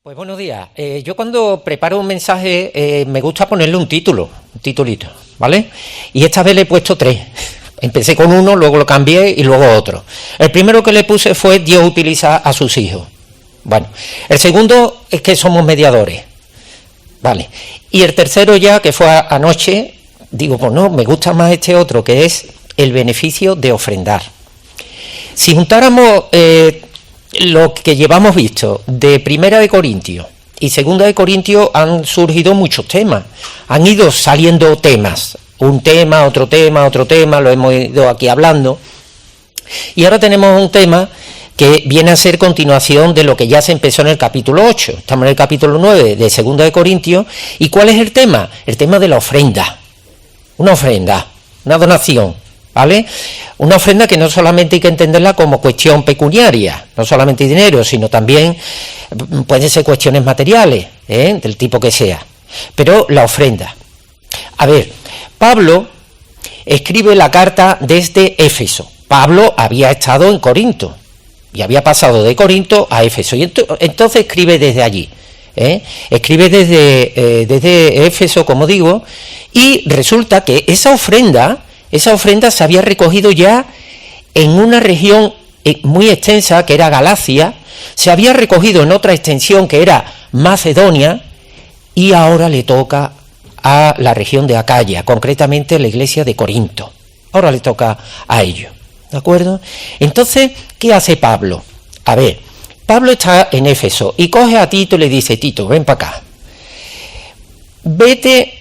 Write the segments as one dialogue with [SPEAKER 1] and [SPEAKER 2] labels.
[SPEAKER 1] Pues buenos días. Yo cuando preparo un mensaje me gusta ponerle un titulito, ¿vale? Y esta vez le he puesto 3. Empecé con uno, luego lo cambié y luego otro. El primero que le puse fue Dios utiliza a sus hijos. Bueno, el segundo es que somos mediadores, ¿vale? Y el tercero ya, que fue anoche, digo, pues no, me gusta más este otro, que es el beneficio de ofrendar. Si juntáramos lo que llevamos visto de Primera de Corintios y Segunda de Corintios, han surgido muchos temas, han ido saliendo temas, un tema, otro tema, lo hemos ido aquí hablando, y ahora tenemos un tema que viene a ser continuación de lo que ya se empezó en el capítulo 8, estamos en el capítulo 9 de Segunda de Corintios. ¿Y cuál es el tema? El tema de la ofrenda, una donación, ¿vale? Una ofrenda que no solamente hay que entenderla como cuestión pecuniaria, no solamente dinero, sino también pueden ser cuestiones materiales, del tipo que sea, pero la ofrenda. A ver, Pablo escribe la carta desde Éfeso. Pablo había estado en Corinto y había pasado de Corinto a Éfeso, y entonces escribe desde allí, escribe desde Éfeso, como digo, y resulta que esa ofrenda se había recogido ya en una región muy extensa, que era Galacia, se había recogido en otra extensión, que era Macedonia, y ahora le toca a la región de Acaya, concretamente a la iglesia de Corinto. Ahora le toca a ellos, ¿de acuerdo? Entonces, ¿qué hace Pablo? A ver, Pablo está en Éfeso y coge a Tito y le dice: Tito, ven para acá, vete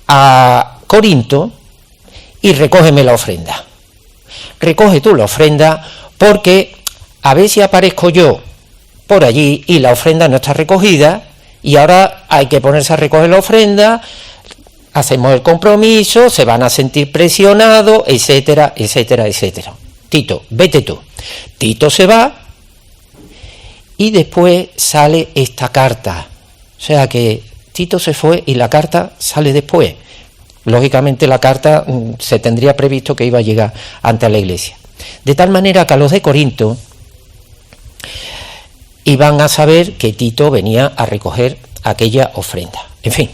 [SPEAKER 1] a Corinto y recógeme la ofrenda. Recoge tú la ofrenda, porque a ver si aparezco yo por allí y la ofrenda no está recogida, y ahora hay que ponerse a recoger la ofrenda, hacemos el compromiso, se van a sentir presionados, etcétera, etcétera, etcétera. Tito, vete tú. Tito se va y después sale esta carta. O sea que Tito se fue y la carta sale después. Lógicamente la carta se tendría previsto que iba a llegar ante la iglesia. De tal manera que a los de Corinto iban a saber que Tito venía a recoger aquella ofrenda. En fin,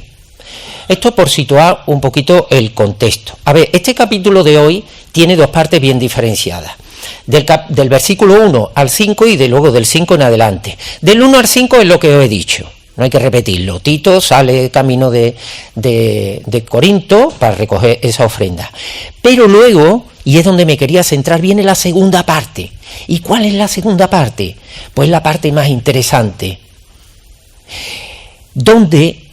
[SPEAKER 1] esto por situar un poquito el contexto. A ver, este capítulo de hoy tiene dos partes bien diferenciadas. Del versículo 1 al 5 y luego del 5 en adelante. Del 1 al 5 es lo que os he dicho. No hay que repetirlo. Tito sale camino de Corinto para recoger esa ofrenda. Pero luego, y es donde me quería centrar, viene la segunda parte. ¿Y cuál es la segunda parte? Pues la parte más interesante, donde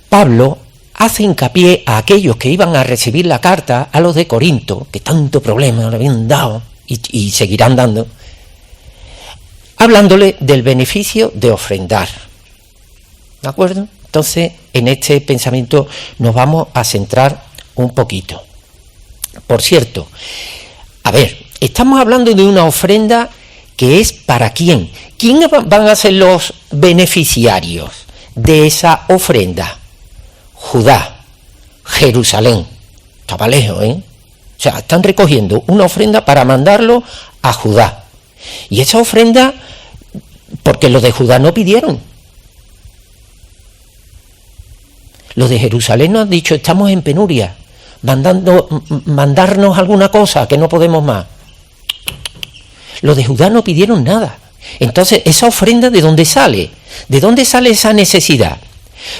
[SPEAKER 1] Pablo hace hincapié a aquellos que iban a recibir la carta, a los de Corinto, que tanto problema le habían dado y seguirán dando, hablándole del beneficio de ofrendar. ¿De acuerdo? Entonces, en este pensamiento nos vamos a centrar un poquito. Por cierto, a ver, estamos hablando de una ofrenda que es ¿para quién? ¿Quiénes van a ser los beneficiarios de esa ofrenda? Judá, Jerusalén. Estaba lejos, O sea, están recogiendo una ofrenda para mandarlo a Judá. Y esa ofrenda, porque los de Judá no pidieron. Los de Jerusalén nos han dicho: estamos en penuria, mandarnos alguna cosa, que no podemos más. Los de Judá no pidieron nada. Entonces, ¿esa ofrenda de dónde sale? ¿De dónde sale esa necesidad?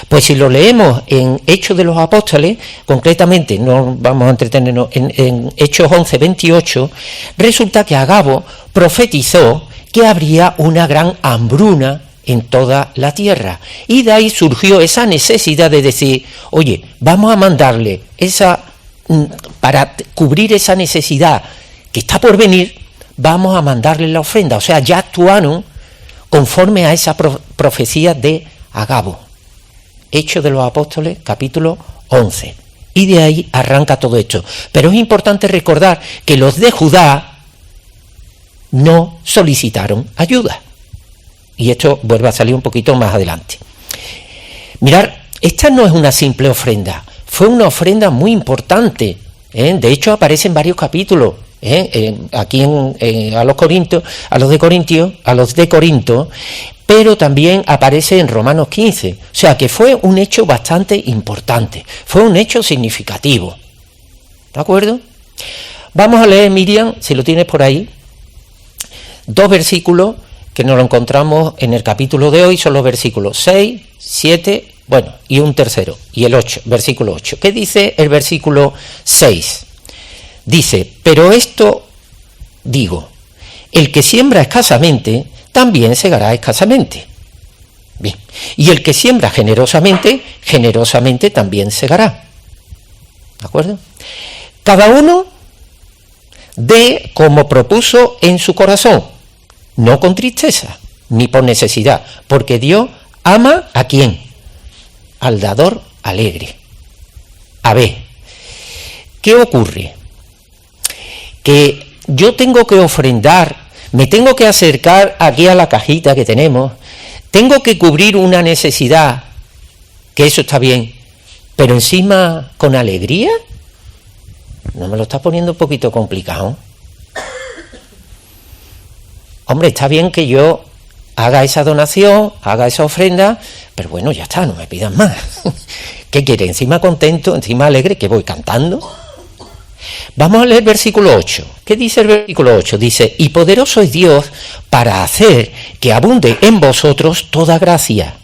[SPEAKER 1] Pues si lo leemos en Hechos de los Apóstoles, concretamente, no vamos a entretenernos, en Hechos 11, 28, resulta que Agabo profetizó que habría una gran hambruna en toda la tierra, y de ahí surgió esa necesidad de decir: oye, vamos a mandarle para cubrir esa necesidad que está por venir, vamos a mandarle la ofrenda. O sea, ya actuaron conforme a esa profecía de Agabo. Hechos de los Apóstoles, capítulo 11. Y de ahí arranca todo esto. Pero es importante recordar que los de Judá no solicitaron ayuda. Y esto vuelve a salir un poquito más adelante. Mirad, esta no es una simple ofrenda, fue una ofrenda muy importante. De hecho, aparece en varios capítulos. Aquí a los de Corinto, pero también aparece en Romanos 15. O sea que fue un hecho bastante importante, fue un hecho significativo. ¿De acuerdo? Vamos a leer, Miriam, si lo tienes por ahí, 2 versículos que nos lo encontramos en el capítulo de hoy, son los versículos 6, 7, bueno, y un tercero, y el 8, versículo 8. ¿Qué dice el versículo 6? Dice, pero esto digo, el que siembra escasamente, también segará escasamente. Bien, y el que siembra generosamente, generosamente también segará. ¿De acuerdo? Cada uno dé como propuso en su corazón, no con tristeza, ni por necesidad, porque Dios ama ¿a quién? Al dador alegre. A ver, ¿qué ocurre? Que yo tengo que ofrendar, me tengo que acercar aquí a la cajita que tenemos, tengo que cubrir una necesidad, que eso está bien, pero encima con alegría. ¿No me lo estás poniendo un poquito complicado? Hombre, está bien que yo haga esa donación, haga esa ofrenda, pero bueno, ya está, no me pidan más. ¿Qué quiere? Encima contento, encima alegre, que voy cantando. Vamos a leer el versículo 8. ¿Qué dice el versículo 8? Dice, y poderoso es Dios para hacer que abunde en vosotros toda gracia,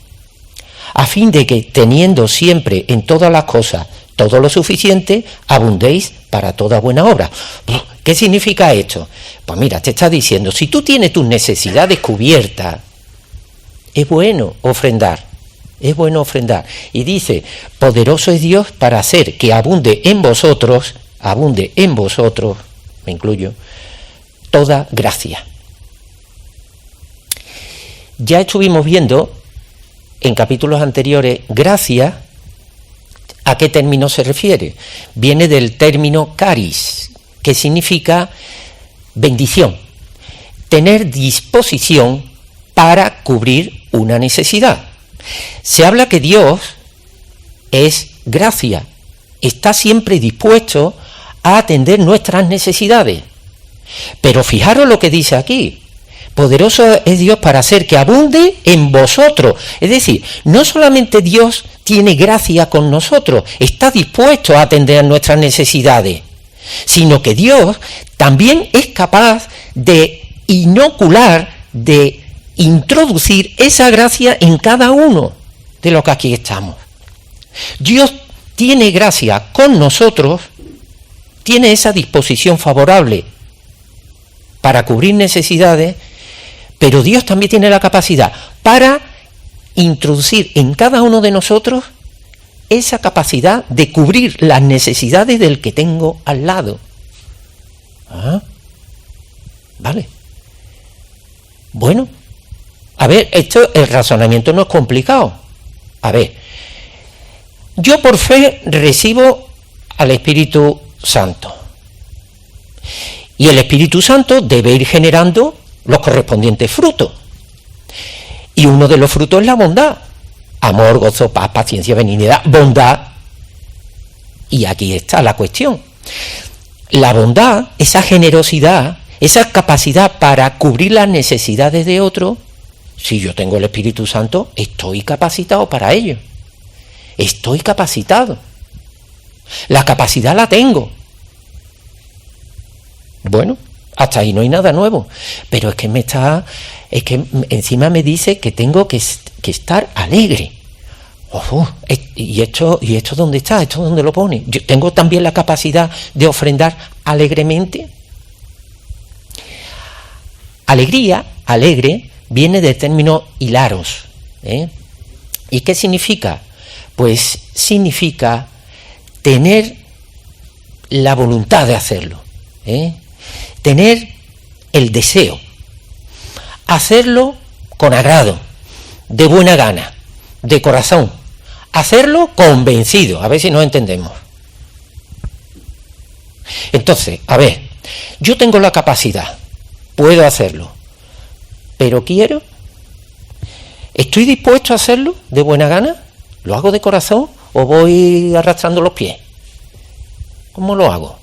[SPEAKER 1] a fin de que, teniendo siempre en todas las cosas todo lo suficiente, abundéis para toda buena obra. ¿Qué significa esto? Pues mira, te está diciendo, si tú tienes tus necesidades cubiertas, es bueno ofrendar, es bueno ofrendar. Y dice, poderoso es Dios para hacer que abunde en vosotros, me incluyo, toda gracia. Ya estuvimos viendo en capítulos anteriores, gracia, ¿a qué término se refiere? Viene del término caris, que significa bendición, tener disposición para cubrir una necesidad. Se habla que Dios es gracia, está siempre dispuesto a atender nuestras necesidades. Pero fijaros lo que dice aquí, poderoso es Dios para hacer que abunde en vosotros. Es decir, no solamente Dios tiene gracia con nosotros, está dispuesto a atender nuestras necesidades, sino que Dios también es capaz de inocular, de introducir esa gracia en cada uno de los que aquí estamos. Dios tiene gracia con nosotros, tiene esa disposición favorable para cubrir necesidades, pero Dios también tiene la capacidad para introducir en cada uno de nosotros esa capacidad de cubrir las necesidades del que tengo al lado. Vale. Bueno, a ver, el razonamiento no es complicado. A ver, yo por fe recibo al Espíritu Santo. Y el Espíritu Santo debe ir generando los correspondientes frutos. Y uno de los frutos es la bondad. Amor, gozo, paz, paciencia, benignidad, bondad. Y aquí está la cuestión. La bondad, esa generosidad, esa capacidad para cubrir las necesidades de otro, si yo tengo el Espíritu Santo, estoy capacitado para ello. Estoy capacitado. La capacidad la tengo. Bueno, hasta ahí no hay nada nuevo. Pero es que encima me dice que tengo que estar alegre. ¿Y esto dónde está? ¿Esto dónde lo pone? Yo tengo también la capacidad de ofrendar alegremente. Alegría, alegre, viene del término hilaros. ¿Y qué significa? Pues significa tener la voluntad de hacerlo, tener el deseo, hacerlo con agrado, de buena gana, de corazón, hacerlo convencido, a ver si nos entendemos. Entonces, a ver, yo tengo la capacidad, puedo hacerlo, pero quiero, ¿estoy dispuesto a hacerlo de buena gana? ¿Lo hago de corazón o voy arrastrando los pies? ¿Cómo lo hago?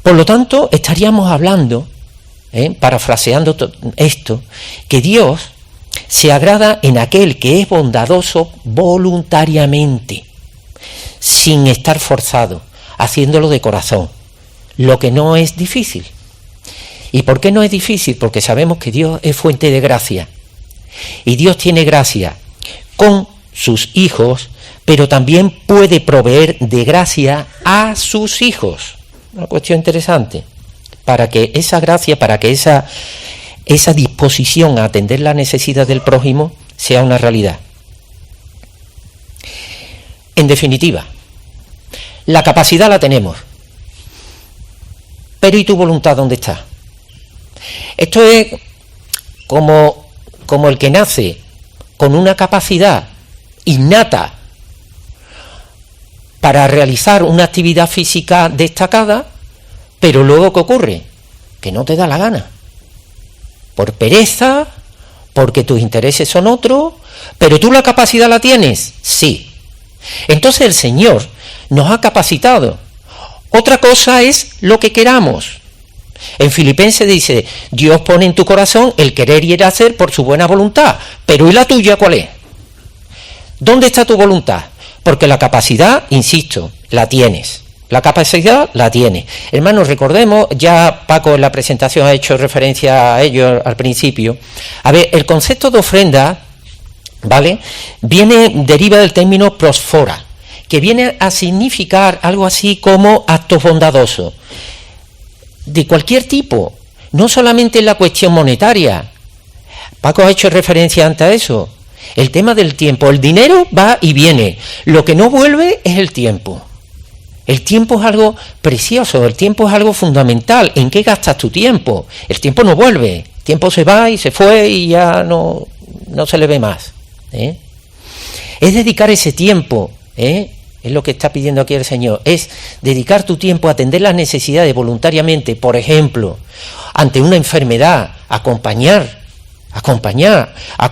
[SPEAKER 1] Por lo tanto, estaríamos hablando parafraseando esto, que Dios se agrada en aquel que es bondadoso voluntariamente, sin estar forzado, haciéndolo de corazón, lo que no es difícil. ¿Y por qué no es difícil? Porque sabemos que Dios es fuente de gracia, y Dios tiene gracia con sus hijos, pero también puede proveer de gracia a sus hijos. Una cuestión interesante, para que esa gracia, para que esa disposición a atender la necesidad del prójimo sea una realidad. En definitiva, la capacidad la tenemos, pero ¿y tu voluntad dónde está? Esto es como el que nace con una capacidad innata para realizar una actividad física destacada, pero luego ¿qué ocurre? Que no te da la gana. Por pereza, porque tus intereses son otros, pero tú la capacidad la tienes, sí. Entonces el Señor nos ha capacitado. Otra cosa es lo que queramos. En Filipenses dice, Dios pone en tu corazón el querer y el hacer por su buena voluntad, pero ¿y la tuya cuál es? ¿Dónde está tu voluntad? Porque la capacidad, insisto, la tienes. La capacidad la tienes. Hermanos, recordemos, ya Paco en la presentación ha hecho referencia a ello al principio. A ver, el concepto de ofrenda, ¿vale?, deriva del término prosfora, que viene a significar algo así como actos bondadosos, de cualquier tipo, no solamente en la cuestión monetaria. Paco ha hecho referencia antes a eso. El tema del tiempo, el dinero va y viene, lo que no vuelve es el tiempo. El tiempo es algo precioso, el tiempo es algo fundamental. ¿En qué gastas tu tiempo? El tiempo no vuelve, el tiempo se va y se fue y ya no se le ve más. Es dedicar ese tiempo, es lo que está pidiendo aquí el Señor, es dedicar tu tiempo a atender las necesidades voluntariamente, por ejemplo, ante una enfermedad, acompañar.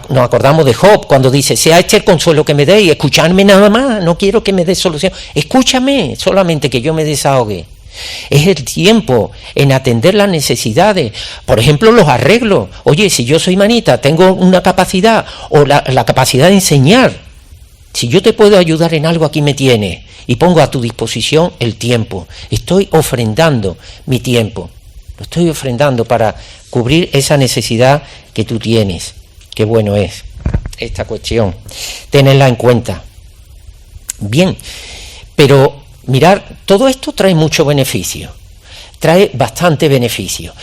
[SPEAKER 1] Nos acordamos de Job cuando dice, sea este el consuelo que me deis, escuchadme nada más, no quiero que me des solución, escúchame solamente que yo me desahogue. Es el tiempo en atender las necesidades, por ejemplo los arreglos. Oye, si yo soy manita, tengo una capacidad o la capacidad de enseñar, si yo te puedo ayudar en algo, aquí me tienes, y pongo a tu disposición el tiempo. Estoy ofrendando mi tiempo, lo estoy ofrendando para cubrir esa necesidad que tú tienes. Qué bueno es esta cuestión, tenerla en cuenta. Bien, pero mirar, todo esto trae mucho beneficio, trae bastante beneficio.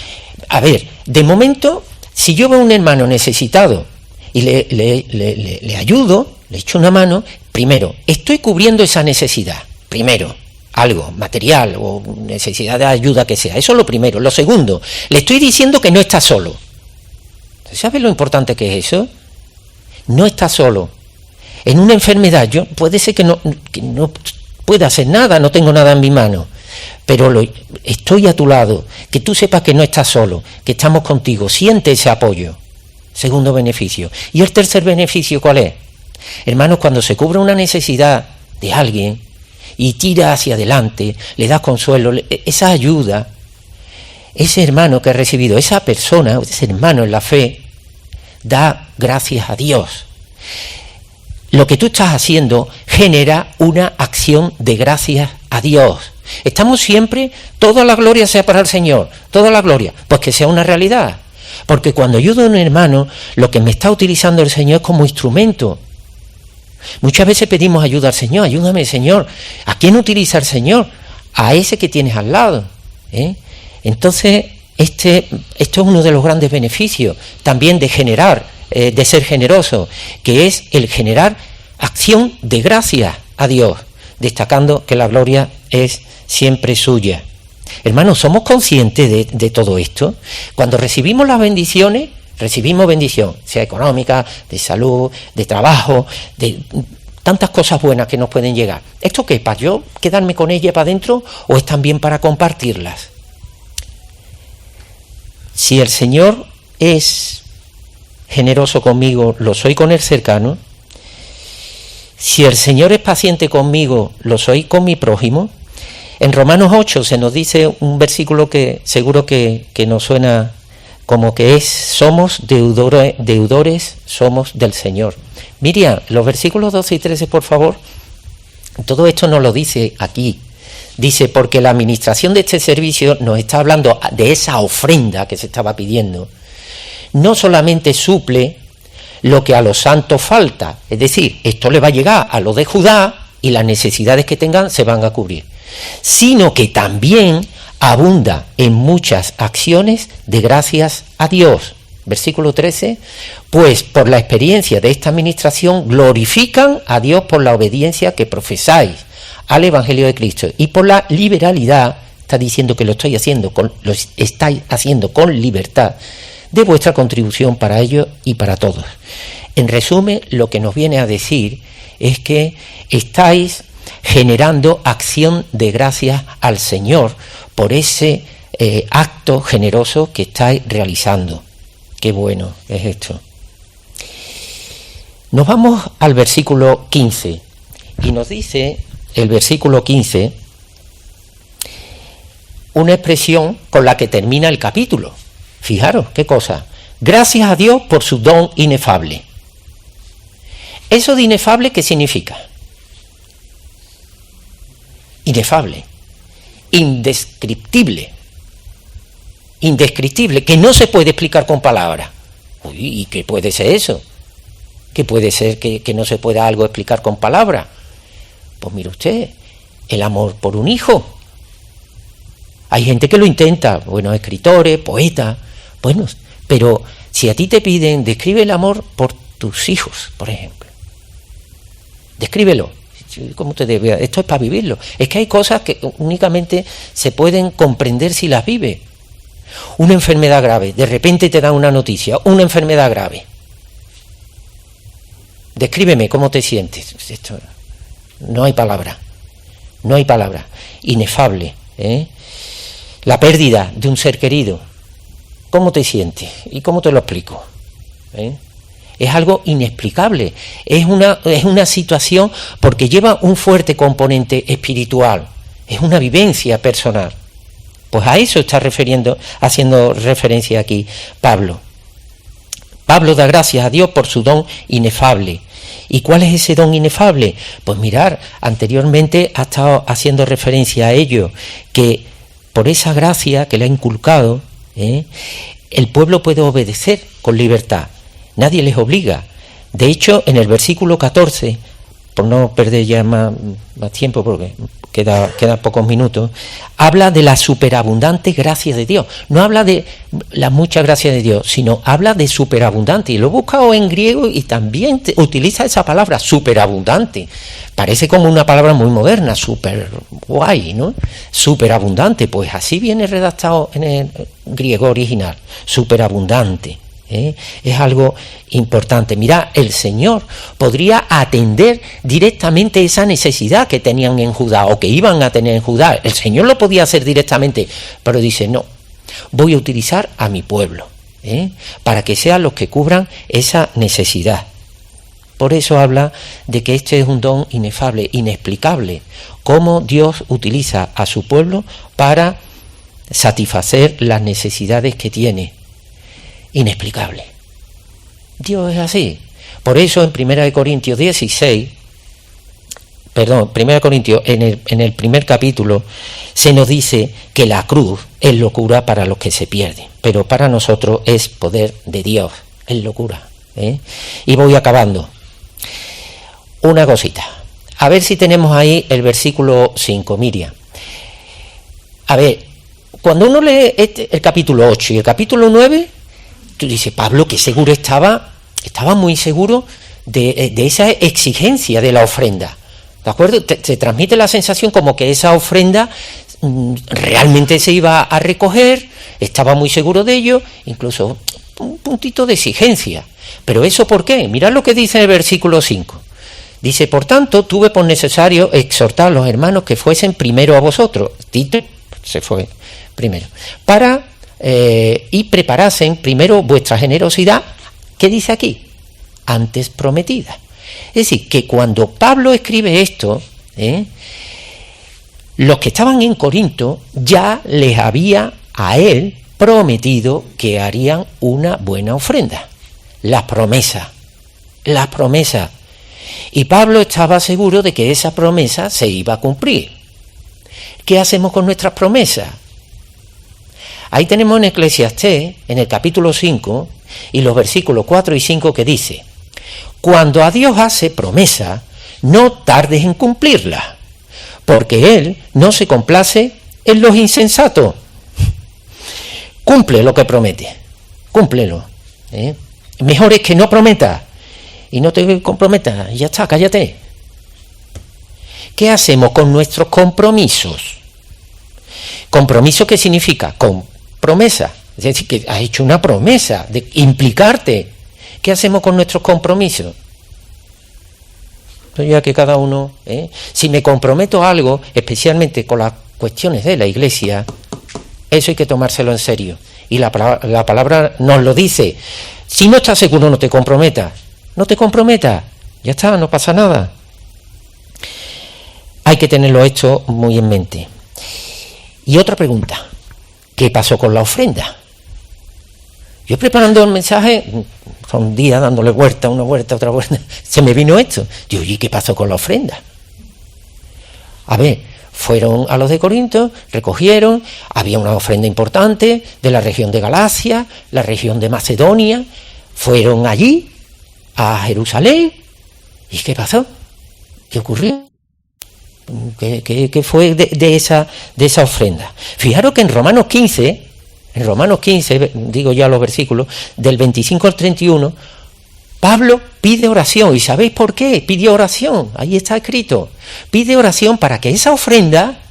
[SPEAKER 1] A ver, de momento, si yo veo a un hermano necesitado y le ayudo, le echo una mano, primero, estoy cubriendo esa necesidad, primero, algo material o necesidad de ayuda que sea, eso es lo primero. Lo segundo, le estoy diciendo que no está solo. ¿Sabes lo importante que es eso? No está solo. En una enfermedad, yo puede ser que no pueda hacer nada, no tengo nada en mi mano, pero estoy a tu lado, que tú sepas que no estás solo, que estamos contigo, siente ese apoyo. Segundo beneficio. ¿Y el tercer beneficio cuál es? Hermanos, cuando se cubre una necesidad de alguien y tira hacia adelante, le das consuelo, esa ayuda, ese hermano que ha recibido, esa persona, ese hermano en la fe, da gracias a Dios. Lo que tú estás haciendo genera una acción de gracias a Dios. Estamos siempre, toda la gloria sea para el Señor, toda la gloria, pues que sea una realidad. Porque cuando ayudo a un hermano, lo que me está utilizando el Señor es como instrumento. Muchas veces pedimos ayuda al Señor, ayúdame Señor. ¿A quién utiliza el Señor? A ese que tienes al lado. Entonces, esto es uno de los grandes beneficios también de generar, de ser generoso, que es el generar acción de gracias a Dios, destacando que la gloria es siempre suya. Hermanos, ¿somos conscientes de todo esto? Cuando recibimos las bendiciones, recibimos bendición, sea económica, de salud, de trabajo, de tantas cosas buenas que nos pueden llegar. ¿Esto qué? ¿Para yo quedarme con ella para adentro o es también para compartirlas? Si el Señor es generoso conmigo, lo soy con el cercano. Si el Señor es paciente conmigo, lo soy con mi prójimo. En Romanos 8 se nos dice un versículo que seguro que nos suena como que somos deudores somos del Señor. Miriam, los versículos 12 y 13, por favor. Todo esto nos lo dice aquí. Dice, porque la administración de este servicio nos está hablando de esa ofrenda que se estaba pidiendo. No solamente suple lo que a los santos falta, es decir, esto le va a llegar a los de Judá y las necesidades que tengan se van a cubrir, sino que también abunda en muchas acciones de gracias a Dios. Versículo 13, pues por la experiencia de esta administración glorifican a Dios por la obediencia que profesáis al Evangelio de Cristo y por la liberalidad, está diciendo que lo estáis haciendo con libertad, de vuestra contribución para ellos y para todos. En resumen, lo que nos viene a decir es que estáis generando acción de gracias al Señor por ese acto generoso que estáis realizando. Qué bueno es esto. Nos vamos al versículo 15 y nos dice el versículo 15 una expresión con la que termina el capítulo. Fijaros, qué cosa. Gracias a Dios por su don inefable. ¿Eso de inefable qué significa? Inefable, indescriptible, que no se puede explicar con palabras. Uy, ¿y qué puede ser eso? ¿Qué puede ser que no se pueda algo explicar con palabras? Pues mire usted, el amor por un hijo. Hay gente que lo intenta, buenos escritores, poetas, bueno, pero si a ti te piden, describe el amor por tus hijos, por ejemplo. Descríbelo. ¿Cómo te debe? Esto es para vivirlo. Es que hay cosas que únicamente se pueden comprender si las vives. Una enfermedad grave, de repente te dan una noticia, una enfermedad grave. Descríbeme cómo te sientes. Esto, no hay palabra. Inefable. La pérdida de un ser querido. ¿Cómo te sientes? ¿Y cómo te lo explico? Es algo inexplicable, es una situación porque lleva un fuerte componente espiritual, es una vivencia personal. Pues a eso está haciendo referencia aquí Pablo. Pablo da gracias a Dios por su don inefable. ¿Y cuál es ese don inefable? Pues mirar, anteriormente ha estado haciendo referencia a ello, que por esa gracia que le ha inculcado, el pueblo puede obedecer con libertad. Nadie les obliga. De hecho, en el versículo 14, por no perder ya más tiempo, porque quedan pocos minutos, habla de la superabundante gracia de Dios. No habla de la mucha gracia de Dios, sino habla de superabundante. Y lo he buscado en griego y también utiliza esa palabra, superabundante. Parece como una palabra muy moderna, super guay, ¿no? Superabundante, pues así viene redactado en el griego original, superabundante. Es algo importante. Mira, el Señor podría atender directamente esa necesidad que tenían en Judá o que iban a tener en Judá. El Señor lo podía hacer directamente, pero dice, no, voy a utilizar a mi pueblo, para que sean los que cubran esa necesidad. Por eso habla de que este es un don inefable, inexplicable, cómo Dios utiliza a su pueblo para satisfacer las necesidades que tiene. Inexplicable. Dios es así. Por eso en 1 Corintios 16, en el primer capítulo, se nos dice que la cruz es locura para los que se pierden, pero para nosotros es poder de Dios, es locura. Y voy acabando. Una cosita. A ver si tenemos ahí el versículo 5, Miriam. A ver, cuando uno lee el capítulo 8 y el capítulo 9, tú dices, Pablo, que seguro estaba muy seguro de esa exigencia de la ofrenda. ¿De acuerdo? Te transmite la sensación como que esa ofrenda realmente se iba a recoger, estaba muy seguro de ello, incluso un puntito de exigencia. ¿Pero eso por qué? Mirad lo que dice en el versículo 5. Dice, por tanto, tuve por necesario exhortar a los hermanos que fuesen primero a vosotros. Tito se fue primero. Y preparasen primero vuestra generosidad, ¿qué dice aquí? Antes prometida. Es decir, que cuando Pablo escribe esto, los que estaban en Corinto ya les había a él prometido que harían una buena ofrenda. Las promesas. Y Pablo estaba seguro de que esa promesa se iba a cumplir. ¿Qué hacemos con nuestras promesas? Ahí tenemos en Eclesiastés, en el capítulo 5, y los versículos 4 y 5 que dice: cuando a Dios hace promesa, no tardes en cumplirla, porque Él no se complace en los insensatos. Cumple lo que promete, cúmplelo. Mejor es que no prometas y no te comprometas, ya está, cállate. ¿Qué hacemos con nuestros compromisos? ¿Compromiso qué significa? Con promesa, es decir, que has hecho una promesa de implicarte. ¿Qué hacemos con nuestros compromisos? Entonces ya que cada uno, si me comprometo a algo, especialmente con las cuestiones de la Iglesia, eso hay que tomárselo en serio. Y la palabra nos lo dice. Si no estás seguro, no te comprometas. No te comprometas. Ya está, no pasa nada. Hay que tenerlo esto muy en mente. Y otra pregunta. ¿Qué pasó con la ofrenda? Yo preparando el mensaje, un día dándole vuelta, una vuelta, otra vuelta, se me vino esto. Digo, ¿y qué pasó con la ofrenda? A ver, fueron a los de Corinto, recogieron, había una ofrenda importante de la región de Galacia, la región de Macedonia, fueron allí, a Jerusalén, ¿y qué pasó? ¿Qué ocurrió? ¿Qué fue de esa ofrenda? Fijaros que en Romanos 15, digo ya los versículos, del 25 al 31, Pablo pide oración. ¿Y sabéis por qué? Pide oración, ahí está escrito. Pide oración para que esa ofrenda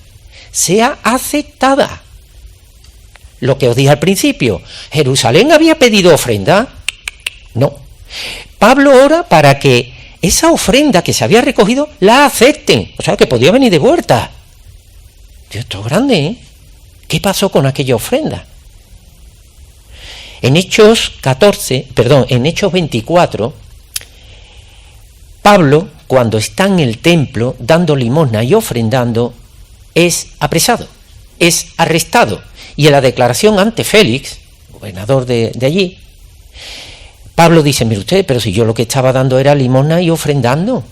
[SPEAKER 1] sea aceptada. Lo que os dije al principio, ¿Jerusalén había pedido ofrenda? No. Pablo ora para que esa ofrenda que se había recogido la acepten. O sea, que podía venir de vuelta. Dios, esto es grande, ¿eh? ¿Qué pasó con aquella ofrenda? En Hechos 24, Pablo, cuando está en el templo dando limosna y ofrendando, es apresado, es arrestado. Y en la declaración ante Félix, gobernador de allí, Pablo dice, mire usted, pero si yo lo que estaba dando era limosna y ofrendando.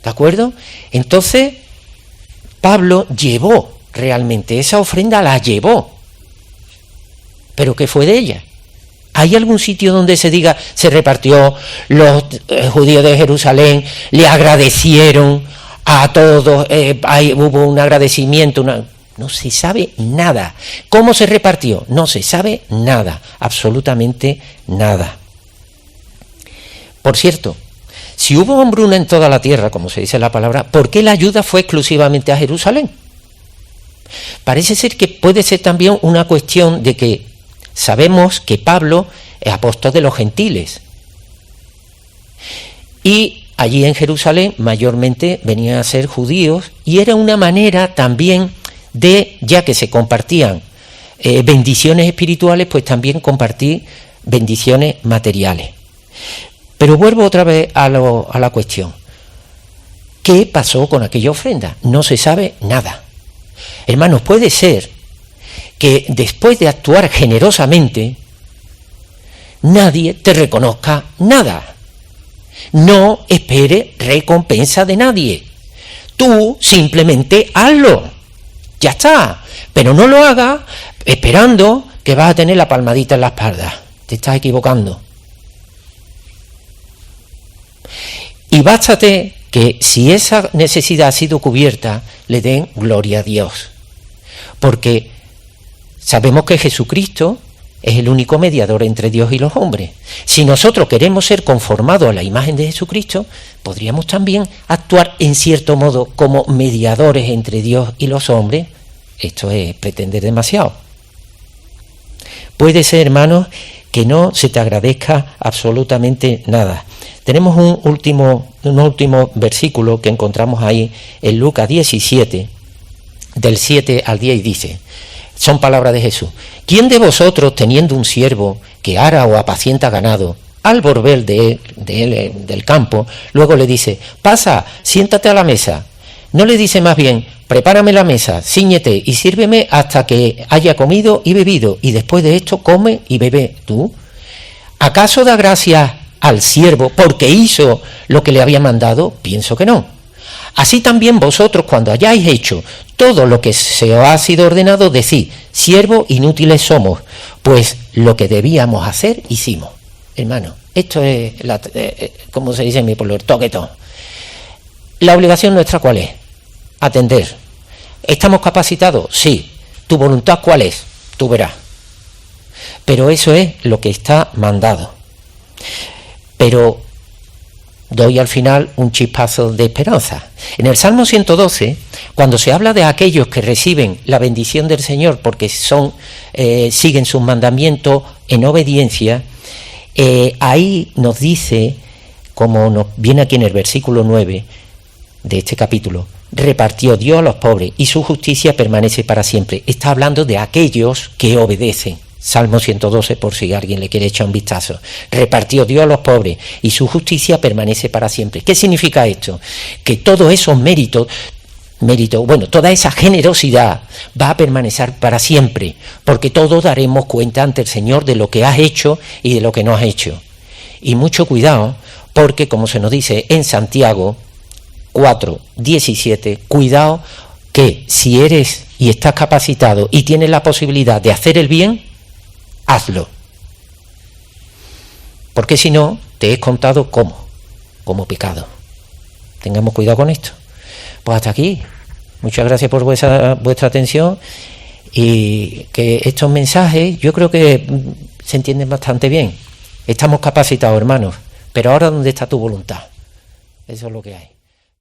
[SPEAKER 1] ¿De acuerdo? Entonces, Pablo llevó realmente esa ofrenda, la llevó. ¿Pero qué fue de ella? ¿Hay algún sitio donde se diga, se repartió, los judíos de Jerusalén le agradecieron a todos, hubo un agradecimiento? No se sabe nada. ¿Cómo se repartió? No se sabe nada, absolutamente nada. Por cierto, si hubo hambruna en toda la tierra, como se dice en la palabra, ¿por qué la ayuda fue exclusivamente a Jerusalén? Parece ser que puede ser también una cuestión de que sabemos que Pablo es apóstol de los gentiles. Y allí en Jerusalén mayormente venían a ser judíos y era una manera también de, ya que se compartían bendiciones espirituales, pues también compartir bendiciones materiales. Pero vuelvo otra vez a la cuestión. ¿Qué pasó con aquella ofrenda? No se sabe nada. Hermanos, puede ser que después de actuar generosamente, nadie te reconozca nada. No espere recompensa de nadie. Tú simplemente hazlo. Ya está. Pero no lo hagas esperando que vas a tener la palmadita en la espalda. Te estás equivocando. Y bástate que si esa necesidad ha sido cubierta, le den gloria a Dios. Porque sabemos que Jesucristo es el único mediador entre Dios y los hombres. Si nosotros queremos ser conformados a la imagen de Jesucristo, podríamos también actuar en cierto modo como mediadores entre Dios y los hombres. Esto es pretender demasiado. Puede ser, hermanos, que no se te agradezca absolutamente nada. Tenemos un último versículo que encontramos ahí en Lucas 17, del 7 al 10, y dice, son palabras de Jesús: ¿quién de vosotros, teniendo un siervo que ara o apacienta ganado, al volver del campo, luego le dice, pasa, siéntate a la mesa? No le dice más bien, prepárame la mesa, cíñete y sírveme hasta que haya comido y bebido, y después de esto come y bebe tú. ¿Acaso da gracias al siervo porque hizo lo que le había mandado? Pienso que no. Así también vosotros, cuando hayáis hecho todo lo que se os ha sido ordenado, decid, siervos inútiles somos, pues lo que debíamos hacer, hicimos. Hermano, esto es, como se dice en mi pueblo, el toquetón. ¿La obligación nuestra cuál es? Atender. ¿Estamos capacitados? Sí. ¿Tu voluntad cuál es? Tú verás. Pero eso es lo que está mandado. Pero doy al final un chispazo de esperanza. En el Salmo 112, cuando se habla de aquellos que reciben la bendición del Señor porque siguen sus mandamientos en obediencia, ahí nos dice, como nos viene aquí en el versículo 9 de este capítulo, repartió Dios a los pobres y su justicia permanece para siempre. Está hablando de aquellos que obedecen. Salmo 112, por si alguien le quiere echar un vistazo. Repartió Dios a los pobres y su justicia permanece para siempre. ¿Qué significa esto? Que todos esos méritos, toda esa generosidad va a permanecer para siempre, porque todos daremos cuenta ante el Señor de lo que has hecho y de lo que no has hecho. Y mucho cuidado, porque como se nos dice en Santiago 4:17, cuidado que si eres y estás capacitado y tienes la posibilidad de hacer el bien, hazlo. Porque si no, te he contado como pecado. Tengamos cuidado con esto. Pues hasta aquí. Muchas gracias por vuestra atención y que estos mensajes yo creo que se entienden bastante bien. Estamos capacitados, hermanos, pero ahora ¿dónde está tu voluntad? Eso es lo que hay.